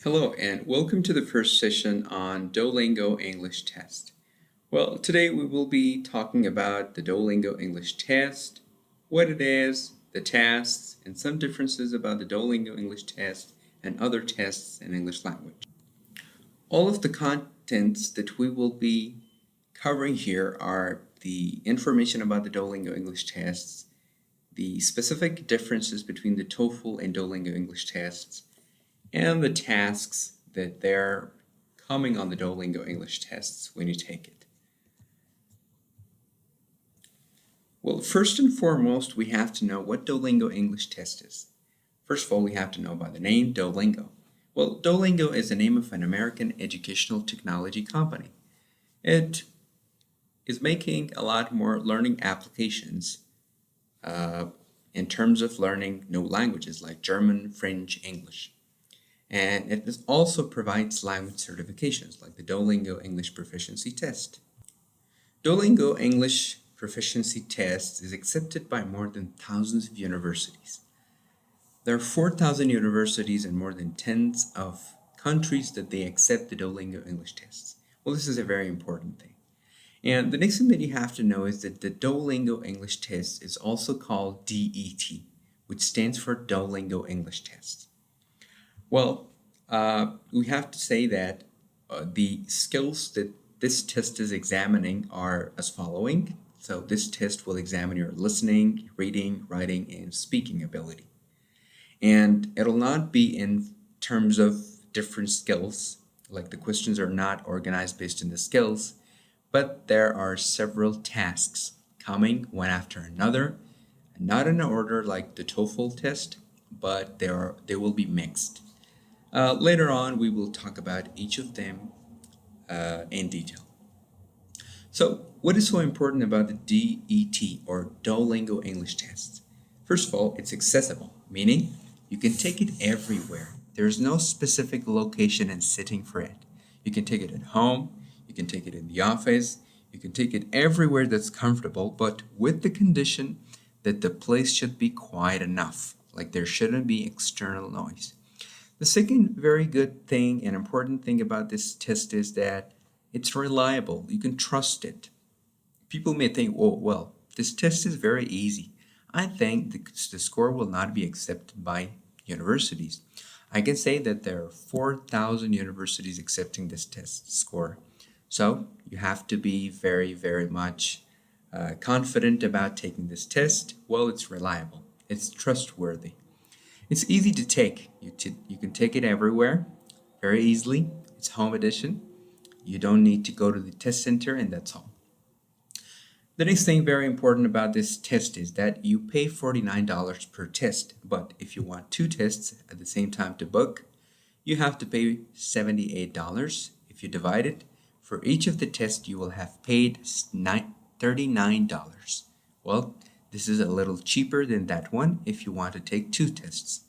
Hello and welcome to the first session on Duolingo English Test. Well, today we will be talking about the Duolingo English Test, what it is, the tasks, and some differences about the Duolingo English Test and other tests in English language. All of the contents that we will be covering here are the information about the Duolingo English tests, the specific differences between the TOEFL and Duolingo English tests, and the tasks that they're coming on the Duolingo English tests when you take it. Well, first and foremost, we have to know what Duolingo English test is. First of all, we have to know about the name Duolingo. Well, Duolingo is the name of an American educational technology company. It is making a lot more learning applications in terms of learning new languages like German, French, English. And it also provides language certifications like the Duolingo English Proficiency Test. Duolingo English Proficiency Test is accepted by more than thousands of universities. There are 4,000 universities in more than tens of countries that they accept the Duolingo English tests. Well, this is a very important thing. And the next thing that you have to know is that the Duolingo English Test is also called DET, which stands for Duolingo English Test. Well, we have to say that the skills that this test is examining are as following. So this test will examine your listening, reading, writing, and speaking ability. And it'll not be in terms of different skills, like the questions are not organized based on the skills, but there are several tasks coming one after another, not in order like the TOEFL test, but they will be mixed. Later on, we will talk about each of them in detail. So, what is so important about the DET or Duolingo English Test? First of all, it's accessible, meaning you can take it everywhere. There's no specific location and setting for it. You can take it at home, you can take it in the office, you can take it everywhere that's comfortable, but with the condition that the place should be quiet enough, like there shouldn't be external noise. The second very good thing and important thing about this test is that it's reliable. You can trust it. People may think, oh, well, this test is very easy. I think the score will not be accepted by universities. I can say that there are 4,000 universities accepting this test score. So you have to be very, very much confident about taking this test. Well, it's reliable. It's trustworthy. It's easy to take. You can take it everywhere very easily. It's home edition. You don't need to go to the test center, and that's all. The next thing very important about this test is that you pay $49 per test, but if you want two tests at the same time to book, you have to pay $78. If you divide it, for each of the tests you will have paid $39. Well, this is a little cheaper than that one if you want to take two tests.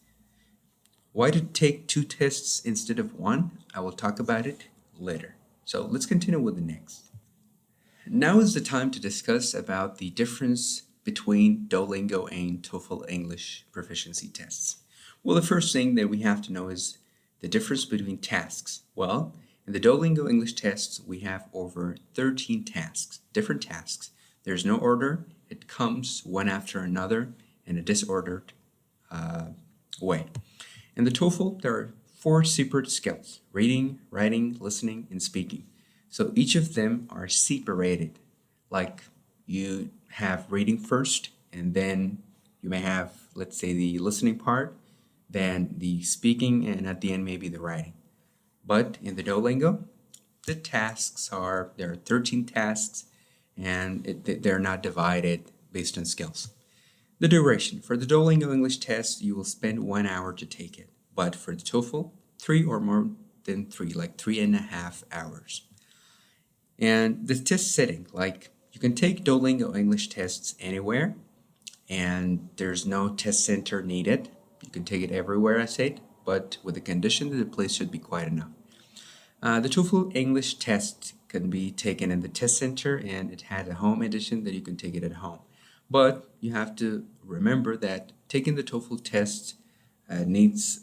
Why to take two tests instead of one? I will talk about it later. So let's continue with the next. Now is the time to discuss about the difference between Duolingo and TOEFL English proficiency tests. Well, the first thing that we have to know is the difference between tasks. Well, in the Duolingo English tests, we have over 13 tasks, different tasks. There's no order. It comes one after another in a disordered way. In the TOEFL, there are 4 separate skills: reading, writing, listening, and speaking. So each of them are separated. Like you have reading first, and then you may have, let's say, the listening part, then the speaking, and at the end, maybe the writing. But in the Duolingo, the tasks there are 13 tasks, and they're not divided based on skills. The duration. For the Duolingo English test, you will spend 1 hour to take it. But for the TOEFL, 3 or more than 3, like 3.5 hours. And the test setting, like you can take Duolingo English tests anywhere, and there's no test center needed. You can take it everywhere, I said, but with the condition that the place should be quiet enough. The TOEFL English test can be taken in the test center, and it has a home edition that you can take it at home. But you have to remember that taking the TOEFL test needs